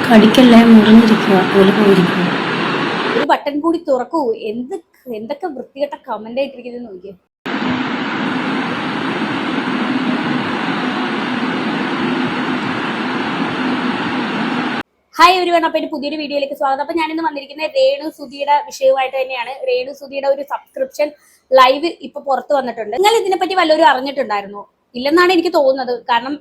കടിക്കല്ലേ മുറിഞ്ഞിരിക്കുക പോലെ പോയിരിക്കുക. ഒരു ബട്ടൺ കൂടി തുറക്കൂ. എന്തൊക്കെ വൃത്തികെട്ട കമന്റ് ആയിട്ടിരിക്കുന്നത് നോക്കിയേ. ഹായ് എവരിവൺ, അപ്പൊ എന്റെ പുതിയൊരു വീഡിയോയിലേക്ക് സ്വാഗതം. അപ്പൊ ഞാനിന്ന് വന്നിരിക്കുന്നത് രേണു സുധിയുടെ വിഷയവുമായിട്ട് തന്നെയാണ്. രേണു സുധിയുടെ ഒരു സബ്സ്ക്രിപ്ഷൻ ലൈവ് ഇപ്പൊ പുറത്തു വന്നിട്ടുണ്ട്. നിങ്ങൾ ഇതിനെപ്പറ്റി വല്ലവരും അറിഞ്ഞിട്ടുണ്ടായിരുന്നോ? ഇല്ലെന്നാണ് എനിക്ക് തോന്നുന്നത്. കാരണം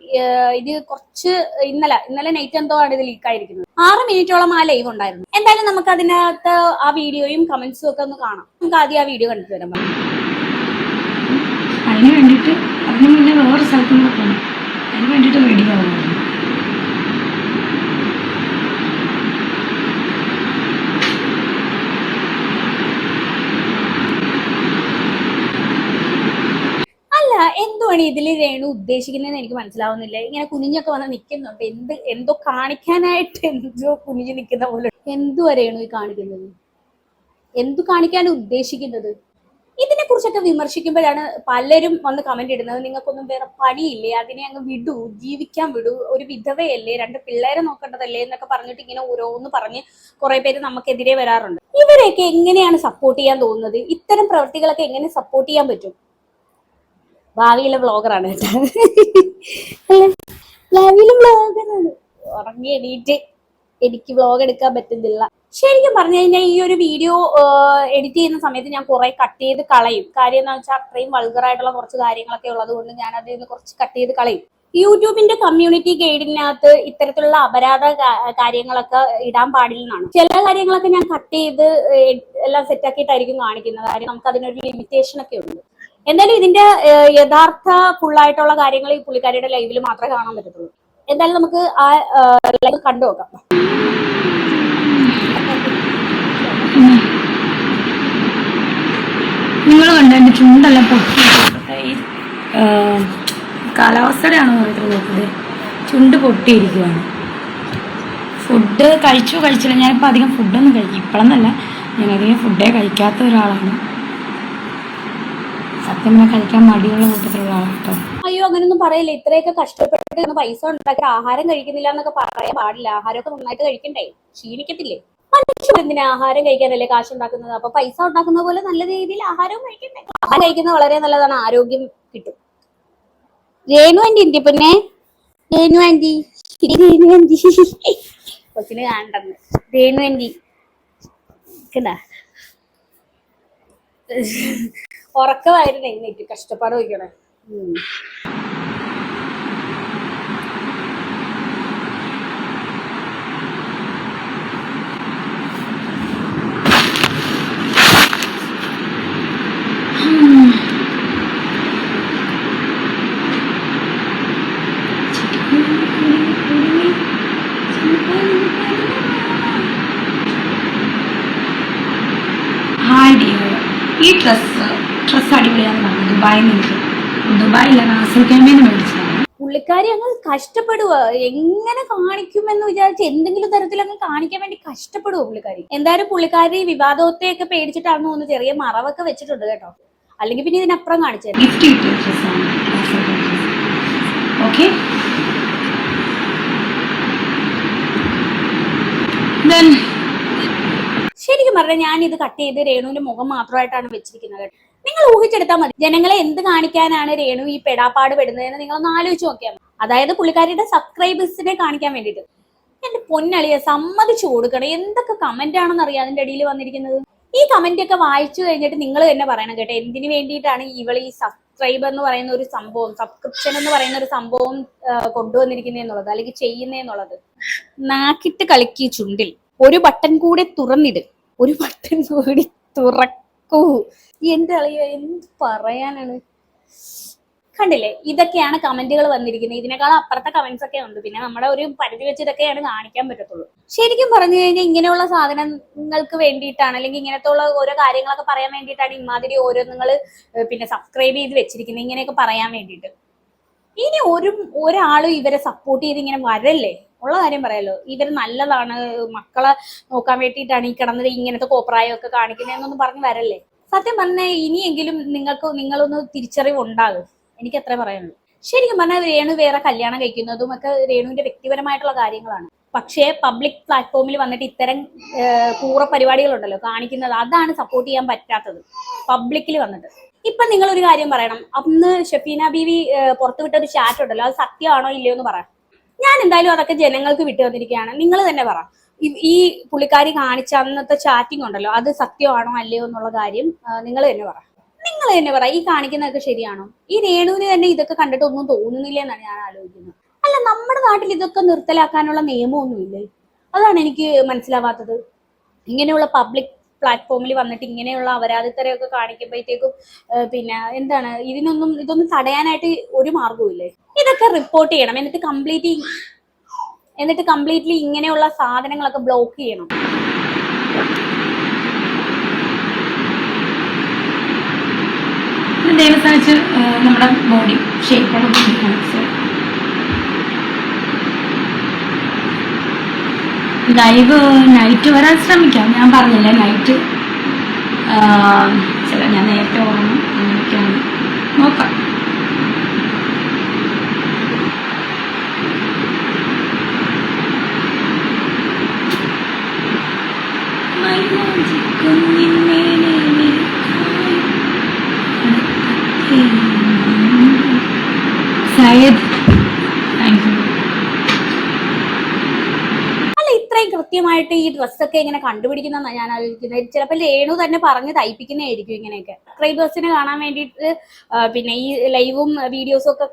ഇത് കുറച്ച് ഇന്നലെ നൈറ്റ് എന്തോ ആണ് ഇത് ലീക്ക് ആയിരിക്കുന്നത്. 6 മിനിറ്റോളം ആ ലൈവ് ഉണ്ടായിരുന്നു. എന്തായാലും നമുക്ക് അതിനകത്ത് ആ വീഡിയോയും കമന്റ്സും ഒക്കെ ഒന്ന് കാണാം. നമുക്ക് ആദ്യം ആ വീഡിയോ കണ്ടിട്ട് വരാം. അതിന് വേണ്ടിയിട്ട് അതിന് മുന്നേ വേറെ സ്ഥലത്തും പോകണം. അതിന് വേണ്ടിയിട്ട് റെഡി ആവുമായിരുന്നു. എന്തുവാണ് ഇതിൽ രേണു ഉദ്ദേശിക്കുന്നതെന്ന് എനിക്ക് മനസ്സിലാവുന്നില്ല. ഇങ്ങനെ കുനിഞ്ഞൊക്കെ വന്ന് നിൽക്കുന്നുണ്ട്. എന്തോ കാണിക്കാനായിട്ട് എന്തോ കുനിഞ്ഞു നിൽക്കുന്ന പോലെ. എന്തുവാ രേണു ഈ കാണിക്കുന്നത്? എന്തു കാണിക്കാനാണ് ഉദ്ദേശിക്കുന്നത്? ഇതിനെ കുറിച്ചൊക്കെ വിമർശിക്കുമ്പോഴാണ് പലരും വന്ന് കമന്റ് ഇടുന്നത്, നിങ്ങൾക്കൊന്നും വേറെ പണിയില്ലേ, അതിനെ അങ്ങ് വിടൂ, ജീവിക്കാൻ വിടൂ, ഒരു വിധവയല്ലേ, 2 പിള്ളേരെ നോക്കേണ്ടതല്ലേ എന്നൊക്കെ പറഞ്ഞിട്ട് ഇങ്ങനെ ഓരോന്ന് പറഞ്ഞ് കുറെ പേര് നമുക്കെതിരെ വരാറുണ്ട്. ഇവരെയൊക്കെ എങ്ങനെയാണ് സപ്പോർട്ട് ചെയ്യാൻ തോന്നുന്നത്? ഇത്തരം പ്രവൃത്തികളൊക്കെ എങ്ങനെ സപ്പോർട്ട് ചെയ്യാൻ പറ്റും? ഭാവിയിലെ വ്ളോഗറാണ് കേട്ടോ. ഭാവിയിലെ വ്ളോഗറാണ്. ഉറങ്ങി എണീറ്റ് എനിക്ക് വ്ളോഗ് എടുക്കാൻ പറ്റുന്നില്ല. ശരിക്കും പറഞ്ഞു കഴിഞ്ഞാൽ ഈ ഒരു വീഡിയോ എഡിറ്റ് ചെയ്യുന്ന സമയത്ത് ഞാൻ കുറെ കട്ട് ചെയ്ത് കളയും. കാര്യം എന്താ വെച്ചാൽ അത്രയും വൾഗറായിട്ടുള്ള കുറച്ച് കാര്യങ്ങളൊക്കെ ഉള്ളത് കൊണ്ട് ഞാൻ അതിൽ നിന്ന് കുറച്ച് കട്ട് ചെയ്ത് കളയും. യൂട്യൂബിന്റെ കമ്മ്യൂണിറ്റി ഗൈഡിനകത്ത് ഇത്തരത്തിലുള്ള അപരാധ കാര്യങ്ങളൊക്കെ ഇടാൻ പാടില്ലെന്നാണ്. ചില കാര്യങ്ങളൊക്കെ ഞാൻ കട്ട് ചെയ്ത് എല്ലാം സെറ്റാക്കിയിട്ടായിരിക്കും കാണിക്കുന്നത്. കാര്യം നമുക്ക് അതിനൊരു ലിമിറ്റേഷൻ ഒക്കെ ഉണ്ട്. എന്തായാലും ഇതിന്റെ യഥാർത്ഥ ഫുള്ളായിട്ടുള്ള കാര്യങ്ങൾ ഈ പുള്ളിക്കാരിയുടെ ലൈവിൽ മാത്രമേ കാണാൻ പറ്റത്തുള്ളൂ. എന്തായാലും നമുക്ക് ആ ലൈവ് കണ്ടു നോക്കാം. നിങ്ങൾ കണ്ടോ എൻ്റെ ചുണ്ടെല്ലാം പൊട്ടി? കാലാവസ്ഥയുടെ ആണോ നോക്കുന്നത്? ചുണ്ട് പൊട്ടിയിരിക്കുവാണ്. ഫുഡ് കഴിച്ചില്ല. ഞാനിപ്പോൾ അധികം ഫുഡൊന്നും കഴിക്കും. ഇപ്പോഴെന്നല്ല, ഞാനധികം ഫുഡേ കഴിക്കാത്ത ഒരാളാണ്. സത്യം കഴിക്കാൻ മടിയുള്ള കൂട്ടത്തിലുള്ള ആളാട്ടോ. അയ്യോ, അങ്ങനൊന്നും പറയില്ല. ഇത്രയൊക്കെ കഷ്ടപ്പെട്ട് പൈസ ഉണ്ടാക്കി ആഹാരം കഴിക്കുന്നില്ല എന്നൊക്കെ പറയാൻ പാടില്ല. ആഹാരമൊക്കെ നന്നായിട്ട് കഴിക്കണ്ടേ? ശീലിക്കത്തില്ലേ? മനുഷ്യർ എന്തിനാ ആഹാരം കഴിക്കാനല്ലേ കാശ് ഉണ്ടാക്കുന്നത്? അപ്പൊ പൈസ ഉണ്ടാക്കുന്ന പോലെ നല്ല രീതിയിൽ ആഹാരവും കഴിക്കണ്ടേ? ആഹാരം കഴിക്കുന്നത് വളരെ നല്ലതാണ്, ആരോഗ്യം കിട്ടും. രേണു ആന്റി ഉണ്ട്. പിന്നെ രേണു ആന്റി കൊച്ചിന് കാണണ്ടെന്ന്. രേണു ആന്റി ഉറക്കമായിരുന്നു. എഴുന്നേറ്റ് കഷ്ടപ്പാട് വയ്ക്കണേ. ഈ ഡ്രസ് അടിപൊളിയാന്ന് പറഞ്ഞു. ദുബായില്ല റാസൽഖൈമയിൽ മേടിച്ചതാണ്. പുള്ളിക്കാരി അങ്ങ് കഷ്ടപ്പെടുക. എങ്ങനെ കാണിക്കുമെന്ന് വിചാരിച്ച് എന്തെങ്കിലും തരത്തിൽ അങ്ങ് കാണിക്കാൻ വേണ്ടി കഷ്ടപ്പെടുക പുള്ളിക്കാരി. എന്തായാലും പുള്ളിക്കാരി വിവാദത്തെയൊക്കെ പേടിച്ചിട്ടാണെന്ന് തോന്നുന്നു ചെറിയ മറവൊക്കെ വെച്ചിട്ടുണ്ട് കേട്ടോ. അല്ലെങ്കിൽ പിന്നെ ഇതിനപ്പുറം കാണിച്ചു. ഗിഫ്റ്റ് കിട്ടിയ ഡ്രസ്സാണ്. ഓക്കെ, ശരിക്കും പറഞ്ഞാൽ ഞാൻ ഇത് കട്ട് ചെയ്ത് രേണുവിന്റെ മുഖം മാത്രമായിട്ടാണ് വെച്ചിരിക്കുന്നത്. നിങ്ങൾ ഊഹിച്ചെടുത്താൽ മതി ജനങ്ങളെ എന്ത് കാണിക്കാനാണ് രേണു ഈ പെടാപ്പാട് പെടുന്നതെന്ന് നിങ്ങളൊന്ന് ആലോചിച്ച് നോക്കിയാൽ മതി. അതായത് പുള്ളിക്കാരിയുടെ സബ്സ്ക്രൈബേഴ്സിനെ കാണിക്കാൻ വേണ്ടിയിട്ട്. എന്റെ പൊന്നളിയെ സമ്മതിച്ചു കൊടുക്കണം. എന്തൊക്കെ കമന്റ് ആണെന്ന് അറിയാം അതിന്റെ അടിയിൽ വന്നിരിക്കുന്നത്. ഈ കമന്റ് ഒക്കെ വായിച്ചു കഴിഞ്ഞിട്ട് നിങ്ങൾ തന്നെ പറയണം കേട്ടോ, എന്തിനു വേണ്ടിയിട്ടാണ് ഇവൾ ഈ സബ്സ്ക്രൈബ് എന്ന് പറയുന്ന ഒരു സംഭവം, സബ്സ്ക്രിപ്ഷൻ എന്ന് പറയുന്ന ഒരു സംഭവം കൊണ്ടുവന്നിരിക്കുന്നതെന്നുള്ളത്, അല്ലെങ്കിൽ ചെയ്യുന്നതെന്നുള്ളത്. നാക്കിട്ട് കളിക്ക് ചുണ്ടിൽ ഒരു ബട്ടൺ കൂടെ തുറന്നിട്, ഒരു ബട്ടൺ കൂടി തുറക്കൂ. എന്റെ അളിയ എന്ത് പറയാനാണ്? കണ്ടില്ലേ, ഇതൊക്കെയാണ് കമന്റുകൾ വന്നിരിക്കുന്നത്. ഇതിനേക്കാൾ അപ്പുറത്തെ കമന്റ്സ് ഒക്കെ ഉണ്ട്. പിന്നെ നമ്മുടെ ഒരു പരിധി വെച്ച് ഇതൊക്കെയാണ് കാണിക്കാൻ പറ്റത്തുള്ളൂ. ശരിക്കും പറഞ്ഞു കഴിഞ്ഞാൽ ഇങ്ങനെയുള്ള സാധനങ്ങൾക്ക് വേണ്ടിയിട്ടാണ്, അല്ലെങ്കിൽ ഇങ്ങനത്തെ ഉള്ള ഓരോ കാര്യങ്ങളൊക്കെ പറയാൻ വേണ്ടിയിട്ടാണ് ഇമാതിരി ഓരോന്നുങ്ങൾ പിന്നെ സബ്സ്ക്രൈബ് ചെയ്ത് വെച്ചിരിക്കുന്നത്, ഇങ്ങനെയൊക്കെ പറയാൻ വേണ്ടിയിട്ട്. ഇനി ഒരാളും ഇവരെ സപ്പോർട്ട് ചെയ്ത് ഇങ്ങനെ വരല്ലേ? ഉള്ള കാര്യം പറയാലോ, ഇവർ നല്ലതാണ്, മക്കളെ നോക്കാൻ വേണ്ടിയിട്ടാണ് ഈ കിടന്നത്, ഇങ്ങനത്തെ കോപ്രായമൊക്കെ കാണിക്കുന്നതെന്നൊന്നും പറഞ്ഞ് വരല്ലേ. സത്യം പറഞ്ഞാൽ ഇനിയെങ്കിലും നിങ്ങളൊന്ന് തിരിച്ചറിവ് ഉണ്ടാകും. എനിക്ക് അത്രേ പറയാനുള്ളൂ. ശരിക്കും പറഞ്ഞാൽ രേണു വേറെ കല്യാണം കഴിക്കുന്നതും ഒക്കെ രേണുവിന്റെ വ്യക്തിപരമായിട്ടുള്ള കാര്യങ്ങളാണ്. പക്ഷേ പബ്ലിക് പ്ലാറ്റ്ഫോമിൽ വന്നിട്ട് ഇത്തരം കൂറ പരിപാടികളുണ്ടല്ലോ കാണിക്കുന്നത്, അതാണ് സപ്പോർട്ട് ചെയ്യാൻ പറ്റാത്തത് പബ്ലിക്കിൽ വന്നിട്ട്. ഇപ്പൊ നിങ്ങൾ ഒരു കാര്യം പറയണം, അന്ന് ഷഫീന ബീവി പുറത്തുവിട്ട ഒരു ചാറ്റ് ഉണ്ടല്ലോ, അത് സത്യമാണോ ഇല്ലയോ എന്ന് പറ. ഞാൻ എന്തായാലും അതൊക്കെ ജനങ്ങൾക്ക് വിട്ടു വന്നിരിക്കുകയാണ്. നിങ്ങൾ തന്നെ പറ, ഈ പുള്ളിക്കാരി കാണിച്ച അന്നത്തെ ചാറ്റിംഗ് ഉണ്ടല്ലോ, അത് സത്യമാണോ അല്ലയോ എന്നുള്ള കാര്യം നിങ്ങൾ തന്നെ പറ. നിങ്ങൾ തന്നെ പറ, ഈ കാണിക്കുന്നതൊക്കെ ശരിയാണോ? ഈ രേണുവിന് തന്നെ ഇതൊക്കെ കണ്ടിട്ട് ഒന്നും തോന്നുന്നില്ല എന്നാണ് ഞാൻ ആലോചിക്കുന്നത്. അല്ല, നമ്മുടെ നാട്ടിൽ ഇതൊക്കെ നിർത്തലാക്കാനുള്ള നിയമമൊന്നുമില്ലേ? അതാണ് എനിക്ക് മനസ്സിലാവാത്തത്. ഇങ്ങനെയുള്ള പബ്ലിക് പ്ലാറ്റ്ഫോമിൽ വന്നിട്ട് ഇങ്ങനെയുള്ള അപരാധിത്തരമൊക്കെ കാണിക്കുമ്പോഴത്തേക്കും പിന്നെ എന്താണ് ഇതൊന്നും തടയാനായിട്ട് ഒരു മാർഗവും ഇല്ലേ? ഇതൊക്കെ റിപ്പോർട്ട് ചെയ്യണം, എന്നിട്ട് കംപ്ലീറ്റ്ലി ഇങ്ങനെയുള്ള സാധനങ്ങളൊക്കെ ബ്ലോക്ക് ചെയ്യണം. ദൈവം സാധിച്ച് നമ്മുടെ ബോഡി ഷേപ്പൊക്കെ ലൈവ് നൈറ്റ് വരാൻ ശ്രമിക്കാം. ഞാൻ പറഞ്ഞില്ല നൈറ്റ് ഞാൻ നേരത്തെ ഓർമ്മ അങ്ങനെയൊക്കെയാണ്, നോക്കാം. Sayyid, thank you. ഇത്രയും കൃത്യമായിട്ട് ഈ ഡ്രസ്സൊക്കെ ഇങ്ങനെ കണ്ടുപിടിക്കുന്ന ഞാൻ ആലോചിക്കുന്നത്. ചിലപ്പോൾ രേണു തന്നെ പറഞ്ഞ് തയ്പ്പിക്കുന്നതായിരിക്കും ഇങ്ങനെയൊക്കെ. സബ്സ്ക്രൈബേഴ്സിനെ കാണാൻ വേണ്ടിയിട്ട് പിന്നെ ഈ ലൈവും വീഡിയോസും ഒക്കെ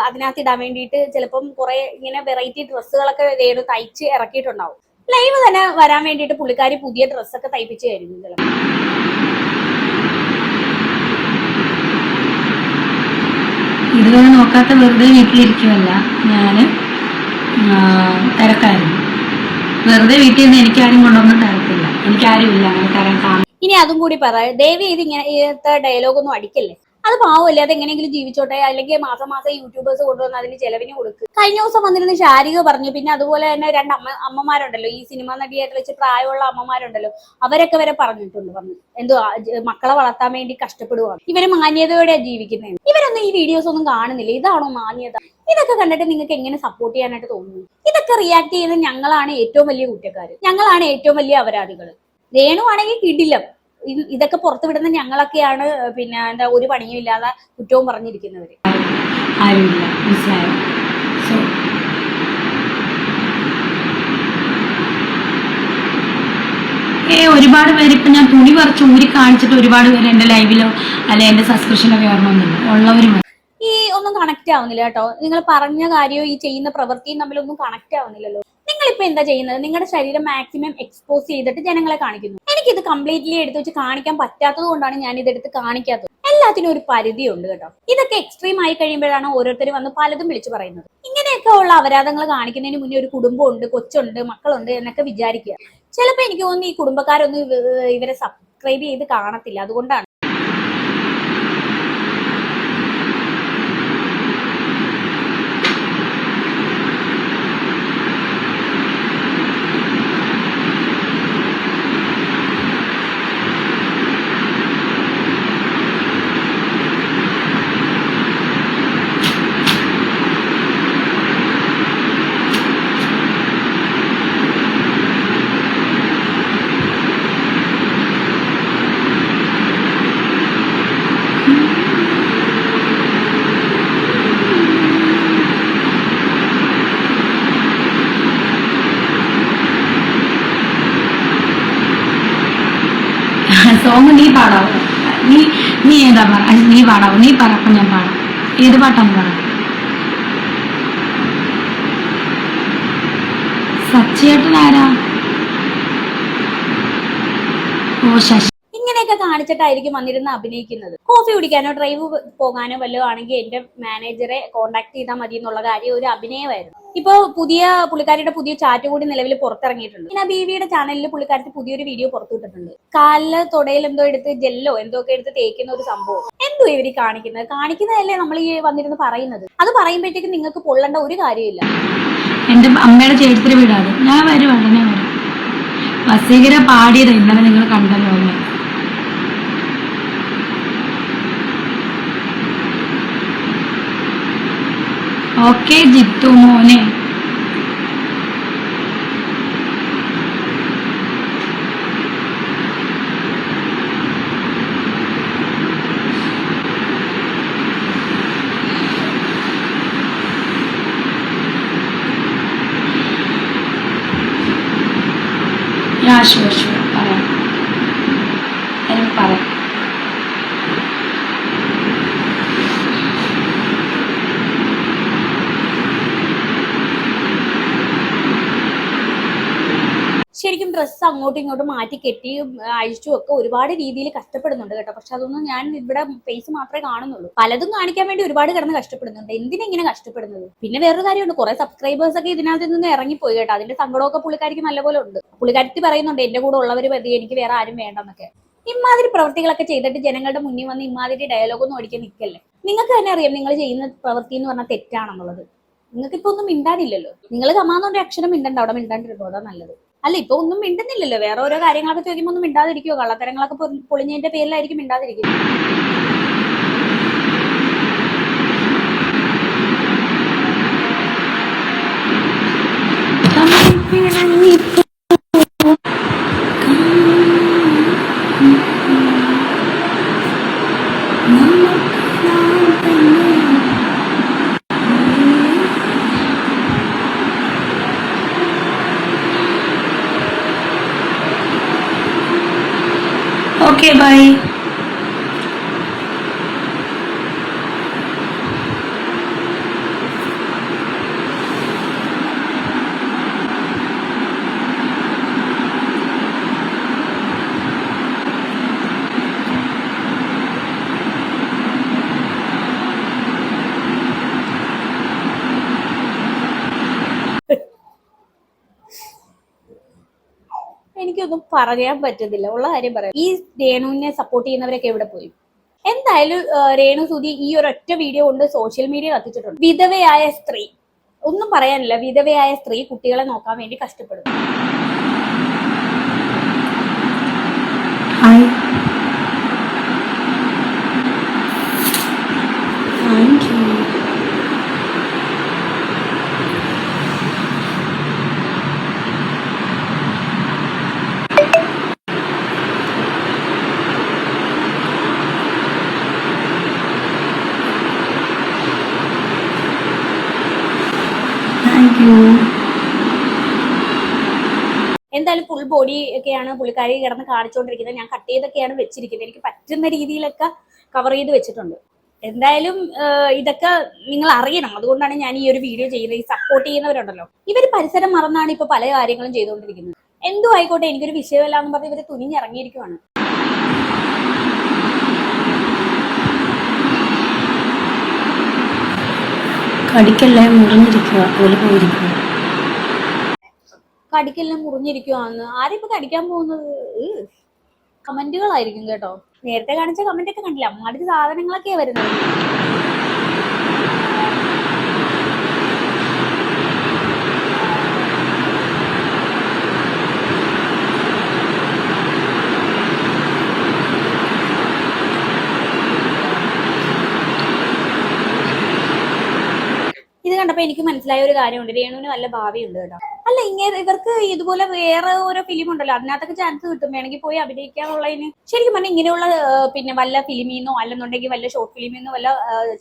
അതിനകത്ത് ഇടാൻ വേണ്ടിയിട്ട് ചിലപ്പം കുറെ ഇങ്ങനെ വെറൈറ്റി ഡ്രസ്സുകളൊക്കെ രേണു തയ്ച്ച് ഇറക്കിയിട്ടുണ്ടാവും. ലൈവ് തന്നെ വരാൻ വേണ്ടിയിട്ട് പുള്ളിക്കാരി പുതിയ ഡ്രസ്സൊക്കെ തയ്പ്പിച്ചായിരിക്കും ചിലപ്പോൾ. ഇതുവരെ നോക്കാത്ത വെറുതെ വീട്ടിലിരിക്കുമല്ല, ഞാൻ തിരക്കായിരുന്നു. വെറുതെ വീട്ടിൽ നിന്ന് എനിക്കാരും കൊണ്ടൊന്നും തരത്തില്ല, എനിക്കാരും ഇല്ല അങ്ങനെ തരാൻ കാണും. ഇനി അതും കൂടി പറ, ദയവ് ചെയ്ത് ഇങ്ങനത്തെ ഡയലോഗൊന്നും അടിക്കല്ലേ. അത് പാവല്ലേ, അത് എങ്ങനെയെങ്കിലും ജീവിച്ചോട്ടെ. അല്ലെങ്കിൽ മാസം യൂട്യൂബേഴ്സ് കൊണ്ടുവന്ന് അതിന് ചെലവിന് കൊടുക്കുക. കഴിഞ്ഞ ദിവസം വന്നിരുന്ന ശാരിക പറഞ്ഞു. പിന്നെ അതുപോലെ തന്നെ രണ്ട് അമ്മമാരുണ്ടല്ലോ, ഈ സിനിമ നടിയായിട്ട് വെച്ച് പ്രായമുള്ള അമ്മമാരുണ്ടല്ലോ, അവരൊക്കെ വരെ പറഞ്ഞു എന്തോ മക്കളെ വളർത്താൻ വേണ്ടി കഷ്ടപ്പെടുവാണ്. ഇവര് മാന്യതയോടെയാണ് ജീവിക്കുന്നത്. ഇവരൊന്നും ഈ വീഡിയോസ് ഒന്നും കാണുന്നില്ല. ഇതാണോ മാന്യത? ഇതൊക്കെ കണ്ടിട്ട് നിങ്ങൾക്ക് എങ്ങനെ സപ്പോർട്ട് ചെയ്യാനായിട്ട് തോന്നുന്നു? ഇതൊക്കെ റിയാക്ട് ചെയ്യുന്നത് ഞങ്ങളാണ് ഏറ്റവും വലിയ കുറ്റക്കാര്, ഞങ്ങളാണ് ഏറ്റവും വലിയ അപരാധികൾ. രേണു ആണെങ്കിൽ കിടിലം. ഇതൊക്കെ പുറത്തു വിടുന്ന ഞങ്ങളൊക്കെയാണ് പിന്നെ എന്താ ഒരു പണിയും ഇല്ലാതെ കുറ്റവും പറഞ്ഞിരിക്കുന്നവര്. ആരുമില്ല, മനസ്സിലായോ? ഒരുപാട് പേര് ഇപ്പൊ ഞാൻ തുണി പറിച്ച് ഊരി കാണിച്ചിട്ട് ഒരുപാട് പേര് എന്റെ ലൈവിലോ അല്ലെ എന്റെ സബ്സ്ക്രിപ്ഷനോ കയറണമെന്നില്ല. ഉള്ളവരും ഈ ഒന്നും കണക്ട് ആവുന്നില്ല കേട്ടോ. നിങ്ങൾ പറഞ്ഞ കാര്യവും ഈ ചെയ്യുന്ന പ്രവൃത്തിയും തമ്മിലൊന്നും കണക്ട് ആവുന്നില്ലല്ലോ. നിങ്ങളിപ്പോ എന്താ ചെയ്യുന്നത്? നിങ്ങളുടെ ശരീരം മാക്സിമം എക്സ്പോസ് ചെയ്തിട്ട് ജനങ്ങളെ കാണിക്കുന്നു. എനിക്കിത് കംപ്ലീറ്റ്ലി എടുത്ത് വെച്ച് കാണിക്കാൻ പറ്റാത്തത് കൊണ്ടാണ് ഞാൻ ഇതെടുത്ത് കാണിക്കാത്തത്. എല്ലാത്തിനും ഒരു പരിധിയുണ്ട് കേട്ടോ. ഇതൊക്കെ എക്സ്ട്രീം ആയി കഴിയുമ്പോഴാണ് ഓരോരുത്തർ വന്ന് പലതും വിളിച്ചു പറയുന്നത്. ഇങ്ങനെയൊക്കെ ഉള്ള അപരാധങ്ങൾ കാണിക്കുന്നതിന് മുന്നേ ഒരു കുടുംബമുണ്ട്, കൊച്ചുണ്ട്, മക്കളുണ്ട് എന്നൊക്കെ വിചാരിക്കുക. ചിലപ്പോ എനിക്ക് തോന്നുന്നു ഈ കുടുംബക്കാരൊന്നും ഇവരെ സബ്സ്ക്രൈബ് ചെയ്ത് കാണത്തില്ല, അതുകൊണ്ടാണ്. സോങ് നീ പാടാവോ? നീ ഏതാ പറ? നീ പാടാവോ? നീ പറ, അപ്പം ഞാൻ പാടാം. ഏത് പാട്ടാണ് പറ? സച്ചേട്ടൻ ആരാ? ഓ ശശി. ഇങ്ങനെയൊക്കെ കാണിച്ചിട്ടായിരിക്കും വന്നിരുന്ന് അഭിനയിക്കുന്നത്. കോഫി കുടിക്കാനോ ഡ്രൈവ് പോകാനോ വല്ലതും ആണെങ്കിൽ എന്റെ മാനേജറെ കോണ്ടാക്ട് ചെയ്താൽ മതി എന്നുള്ള കാര്യം ഒരു അഭിനയമായിരുന്നു. ഇപ്പൊ പുള്ളിക്കാരിയുടെ പുതിയ ചാറ്റ് കൂടി നിലവിൽ പുറത്തിറങ്ങിയിട്ടുണ്ട്. പിന്നെ ബീവിയുടെ ചാനലിൽ പുള്ളിക്കാരത്തി പുതിയൊരു വീഡിയോ പുറത്തുവിട്ടിട്ടുണ്ട്. കാലില് തൊടയിൽ എന്തോ എടുത്ത് ജെല്ലോ എന്തൊക്കെ എടുത്ത് തേക്കുന്ന ഒരു സംഭവം. എന്തോ ഇവര് കാണിക്കുന്നതല്ലേ നമ്മൾ ഈ വന്നിരുന്ന് പറയുന്നത്. അത് പറയുമ്പോഴത്തേക്കും നിങ്ങൾക്ക് പൊള്ളേണ്ട ഒരു കാര്യമില്ല. എന്റെ അമ്മയുടെ ചേട്ടത്തിന് വീടാണ്. ഞാൻ വരും, ഉടനെ വരാം. വസീകര പാടിയത് ഇന്നലെ നിങ്ങൾ കണ്ടല്ലോ അല്ലേ? ഓക്കെ ജിത്തു മോനെ. ഷുവർ ഷുവർ പറയാം, എനിക്ക് പറയാം. ശരിക്കും ഡ്രസ്സ് അങ്ങോട്ടും ഇങ്ങോട്ടും മാറ്റി കെട്ടിയും അഴിച്ചും ഒക്കെ ഒരുപാട് രീതിയിൽ കഷ്ടപ്പെടുന്നുണ്ട് കേട്ടോ. പക്ഷെ അതൊന്നും ഞാൻ ഇവിടെ ഫേസ് മാത്രമേ കാണുന്നുള്ളൂ. പലതും കാണിക്കാൻ വേണ്ടി ഒരുപാട് കിടന്ന് കഷ്ടപ്പെടുന്നുണ്ട്. എന്തിനെങ്ങനെ കഷ്ടപ്പെടുന്നത്? പിന്നെ വേറൊരു കാര്യമുണ്ട്, കുറെ സബ്സ്ക്രൈബേഴ്സ് ഒക്കെ ഇതിനകത്ത് നിന്ന് ഇറങ്ങിപ്പോയി കേട്ടോ. അതിന്റെ സങ്കടമൊക്കെ പുള്ളിക്കാരിക്ക് നല്ലപോലെ ഉണ്ട്. പുള്ളിക്കാരി പറയുന്നുണ്ട് എന്റെ കൂടെ ഉള്ളവർ മതി, എനിക്ക് വേറെ ആരും വേണ്ടെന്നൊക്കെ. ഇമാതിരി പ്രവൃത്തികളൊക്കെ ചെയ്തിട്ട് ജനങ്ങളുടെ മുന്നിൽ വന്ന് ഇമാതിരി ഡയലോഗൊന്നും അടിക്കാൻ നിൽക്കല്ലേ. നിങ്ങൾക്ക് തന്നെ അറിയാം നിങ്ങൾ ചെയ്യുന്ന പ്രവൃത്തി എന്ന് പറഞ്ഞാൽ തെറ്റാണെന്നുള്ളത്. നിങ്ങൾക്ക് ഇപ്പൊ ഒന്നും മിണ്ടാനില്ലല്ലോ. നിങ്ങൾ കമാന്നോണ്ട് അക്ഷരം മിണ്ടണ്ട, അവിടെ മിണ്ടാണ്ടിരുന്നോ, അതാ നല്ലത്. അല്ല, ഇപ്പൊ ഒന്നും മിണ്ടുന്നില്ലല്ലോ. വേറെ ഓരോ കാര്യങ്ങളൊക്കെ ചോദിക്കുമ്പോൾ ഒന്നും മിണ്ടാതിരിക്കുവോ? കള്ളത്തരങ്ങളൊക്കെ പൊളിഞ്ഞതിന്റെ പേരിലായിരിക്കും മിണ്ടാതിരിക്കുന്നത്. Okay, bye. എനിക്കൊന്നും പറയാൻ പറ്റുന്നില്ല, ഉള്ള കാര്യം പറയാം. ഈ രേണുവിനെ സപ്പോർട്ട് ചെയ്യുന്നവരൊക്കെ എവിടെ പോയി? എന്തായാലും രേണു സുധി ഈ ഒരൊറ്റ വീഡിയോ കൊണ്ട് സോഷ്യൽ മീഡിയ കത്തിച്ചിട്ടുണ്ട്. വിധവയായ സ്ത്രീ, ഒന്നും പറയാനില്ല. വിധവയായ സ്ത്രീ കുട്ടികളെ നോക്കാൻ വേണ്ടി കഷ്ടപ്പെടും. Hi. Thank you. Thank you. എന്തായാലും ഫുൾ ബോഡി ഒക്കെയാണ് പുള്ളിക്കാരി കിടന്ന് കാണിച്ചുകൊണ്ടിരിക്കുന്നത്. ഞാൻ കട്ട് ചെയ്തൊക്കെയാണ് വെച്ചിരിക്കുന്നത്. എനിക്ക് പറ്റുന്ന രീതിയിലൊക്കെ കവർ ചെയ്ത് വെച്ചിട്ടുണ്ട്. എന്തായാലും ഇതൊക്കെ നിങ്ങൾ അറിയണം. അതുകൊണ്ടാണ് ഞാൻ ഈ ഒരു വീഡിയോ ചെയ്യുന്നത്. ഈ സപ്പോർട്ട് ചെയ്യുന്നവരുണ്ടല്ലോ, ഇവർ പരിസരം മറന്നാണ് ഇപ്പൊ പല കാര്യങ്ങളും ചെയ്തുകൊണ്ടിരിക്കുന്നത്. എന്തും ആയിക്കോട്ടെ, എനിക്കൊരു വിഷയമല്ല എന്ന് പറഞ്ഞ് ഇവര് തുനിഞ്ഞിറങ്ങിയിരിക്കുവാണ്. കടിക്കല്ലേ, മുറിഞ്ഞിരിക്കുക, അതുപോലെ പോയിരിക്കുക. കടിക്കെല്ലാം മുറിഞ്ഞിരിക്കുവാന്ന് ആരിപ്പോ കടിക്കാൻ പോകുന്നത്? കമന്റുകളായിരിക്കും കേട്ടോ. നേരത്തെ കാണിച്ച കമന്റ് ഒക്കെ കണ്ടില്ല, അമ്മാതിരി സാധനങ്ങളൊക്കെയാ വരുന്നത്. ഇത് കണ്ടപ്പോ എനിക്ക് മനസ്സിലായ ഒരു കാര്യമുണ്ട്, രേണുവിന് നല്ല ഭാവിയുണ്ട് കേട്ടോ. അല്ല, ഇവർക്ക് ഇതുപോലെ വേറെ ഓരോ ഫിലിം ഉണ്ടല്ലോ, അതിനകത്തൊക്കെ ചാൻസ് കിട്ടും, വേണമെങ്കിൽ പോയി അഭിനയിക്കാനുള്ളതിന്. ശരിക്കും പറഞ്ഞാൽ ഇങ്ങനെയുള്ള പിന്നെ വല്ല ഫിലിമിന്നോ അല്ലെന്നുണ്ടെങ്കിൽ വല്ല ഷോർട്ട് ഫിലിമിന്നോ വല്ല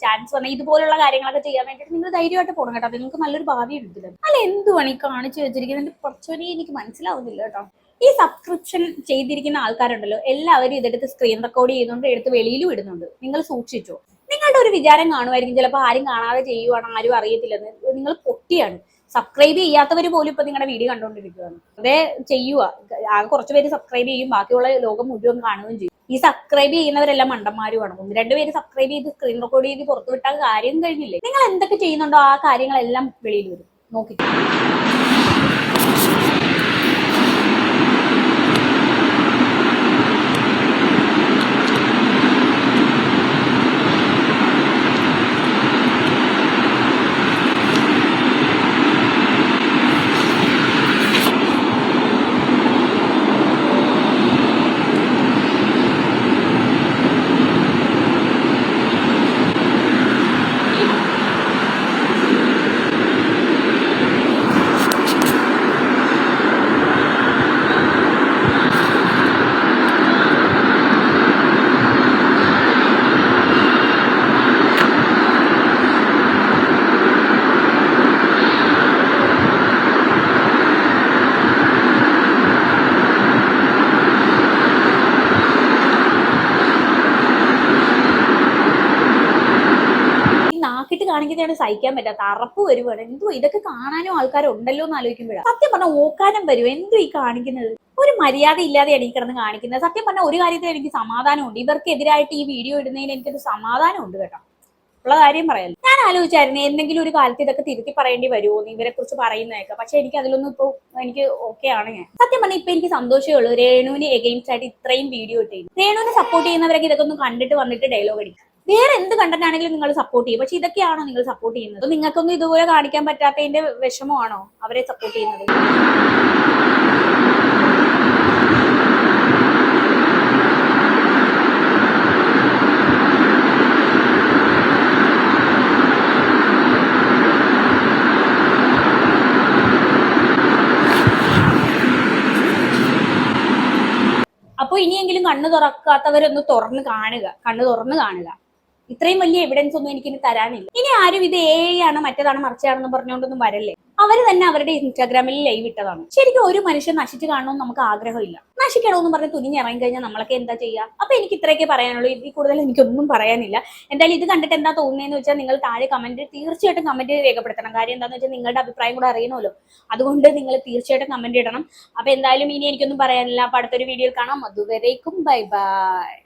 ചാൻസ് വന്നാൽ ഇതുപോലുള്ള കാര്യങ്ങളൊക്കെ ചെയ്യാൻ വേണ്ടിയിട്ട് നിങ്ങൾ ധൈര്യമായിട്ട് പോകണം കേട്ടോ. നിങ്ങൾക്ക് നല്ലൊരു ഭാവി ഉണ്ട്. അല്ല, എന്തുവാണ് ഈ കാണിച്ചു വെച്ചിരിക്കുന്നത്? കുറച്ചുകൂടി എനിക്ക് മനസ്സിലാവുന്നില്ല കേട്ടോ. ഈ സബ്സ്ക്രിപ്ഷൻ ചെയ്തിരിക്കുന്ന ആൾക്കാരുണ്ടല്ലോ, എല്ലാവരും ഇതെടുത്ത് സ്ക്രീൻ റെക്കോർഡ് ചെയ്യുന്നുണ്ട്, എടുത്ത് വെളിയിലും ഇടുന്നുണ്ട്. നിങ്ങൾ സൂക്ഷിച്ചോ. നിങ്ങളുടെ ഒരു വിചാരം കാണുമായിരിക്കും, ചിലപ്പോൾ ആരും കാണാതെ ചെയ്യുവാണ്, ആരും അറിയത്തില്ലെന്ന്. നിങ്ങൾ പൊട്ടിയാണ്. സബ്സ്ക്രൈബ് ചെയ്യാത്തവർ പോലും ഇപ്പൊ നിങ്ങളുടെ വീഡിയോ കണ്ടുകൊണ്ടിരിക്കുകയാണ്. അതേ ചെയ്യുക. ആകെ കുറച്ച് പേര് സബ്സ്ക്രൈബ് ചെയ്യും, ബാക്കിയുള്ള ലോകം മുഴുവൻ കാണുകയും ചെയ്യും. ഈ സബ്സ്ക്രൈബ് ചെയ്യുന്നവരെല്ലാം മണ്ടന്മാരുമാണ്. 1-2 പേര് സബ്സ്ക്രൈബ് ചെയ്ത് സ്ക്രീൻ റെക്കോർഡ് ചെയ്ത് പുറത്തു വിട്ടാൽ കാര്യം കഴിഞ്ഞില്ലേ? നിങ്ങൾ എന്തൊക്കെ ചെയ്യുന്നുണ്ടോ ആ കാര്യങ്ങളെല്ലാം വെളിയിൽ വരും. നോക്കി. എനിക്കത് സഹിക്കാൻ പറ്റാത്ത അറപ്പ് വരുവാണ്. എന്തോ ഇതൊക്കെ കാണാനും ആൾക്കാരുണ്ടല്ലോ എന്ന് ആലോചിക്കുമ്പോഴാണ് സത്യം പറഞ്ഞാൽ ഓക്കാനം വരും. എന്തോ ഈ കാണിക്കുന്നത്, ഒരു മര്യാദ ഇല്ലാതെയാണ് ഈ കിടന്ന് കാണിക്കുന്നത്. സത്യം പറഞ്ഞാൽ ഒരു കാര്യത്തിൽ എനിക്ക് സമാധാനമുണ്ട്, ഇവർക്കെതിരായിട്ട് ഈ വീഡിയോ ഇടുന്നതിന് എനിക്കൊരു സമാധാനമുണ്ട് കേട്ടോ. ഉള്ള കാര്യം പറയാലോ. ഞാൻ ആലോചിച്ചായിരുന്നു എന്തെങ്കിലും ഒരു കാലത്ത് ഇതൊക്കെ തിരുത്തി പറയേണ്ടി വരുമോ ഇവരെ കുറിച്ച് പറയുന്നതൊക്കെ. പക്ഷെ എനിക്ക് അതിലൊന്നും ഇപ്പൊ എനിക്ക് ഓക്കെ ആണ്. ഞാൻ സത്യം പറഞ്ഞാൽ ഇപ്പൊ എനിക്ക് സന്തോഷമേ ഉള്ളൂ രേണുവിന് എഗെയിൻസ്റ്റ് ആയിട്ട് ഇത്രയും വീഡിയോ ഇട്ടേക്കും. രേണുവിനെ സപ്പോർട്ട് ചെയ്യുന്നവരൊക്കെ ഇതൊക്കെ ഒന്ന് കണ്ടിട്ട് വന്നിട്ട് ഡയലോഗ് അടിക്കും. വേറെ എന്ത് കണ്ടന്റ് ആണെങ്കിലും നിങ്ങൾ സപ്പോർട്ട് ചെയ്യും. പക്ഷെ ഇതൊക്കെയാണോ നിങ്ങൾ സപ്പോർട്ട് ചെയ്യുന്നത്? നിങ്ങൾക്കൊന്നും ഇതുപോലെ കാണിക്കാൻ പറ്റാത്തതിന്റെ വിഷമമാണോ അവരെ സപ്പോർട്ട് ചെയ്യുന്നത്? അപ്പോൾ ഇനിയെങ്കിലും കണ്ണു തുറക്കാത്തവരൊന്ന് തുറന്ന് കാണുക, കണ്ണു തുറന്ന് കാണുക. ഇത്രയും വലിയ എവിഡൻസ് ഒന്നും എനിക്കിനി തരാനില്ല. ഇനി ആരും ഇത് ആണ് മറ്റേതാണ് മറിച്ചാണെന്ന് പറഞ്ഞുകൊണ്ടൊന്നും വരല്ലേ. അവര് തന്നെ അവരുടെ ഇൻസ്റ്റാഗ്രാമിൽ ലൈവ് ഇട്ടതാണ്. ശരിക്കും ഒരു മനുഷ്യൻ നശിച്ചു കാണണമെന്ന് നമുക്ക് ആഗ്രഹമില്ല. നശിക്കണമെന്ന് പറഞ്ഞ് തുനിഞ്ഞിറങ്ങി കഴിഞ്ഞാൽ നമ്മളൊക്കെ എന്താ ചെയ്യുക? അപ്പൊ എനിക്ക് ഇത്രയൊക്കെ പറയാനുള്ളൂ. ഇതിൽ കൂടുതൽ എനിക്കൊന്നും പറയാനില്ല. എന്തായാലും ഇത് കണ്ടിട്ട് എന്താ തോന്നുന്നതെന്ന് വെച്ചാൽ നിങ്ങൾ താഴെ തീർച്ചയായിട്ടും കമന്റ് രേഖപ്പെടുത്തണം. കാര്യം എന്താണെന്ന് വെച്ചാൽ നിങ്ങളുടെ അഭിപ്രായം കൂടെ അറിയണമല്ലോ. അതുകൊണ്ട് നിങ്ങൾ തീർച്ചയായിട്ടും കമന്റ് ഇടണം. അപ്പൊ എന്തായാലും ഇനി എനിക്കൊന്നും പറയാനില്ല. അപ്പൊ അടുത്തൊരു വീഡിയോയിൽ കാണാം. അതുവരേക്കും ബൈ ബൈ.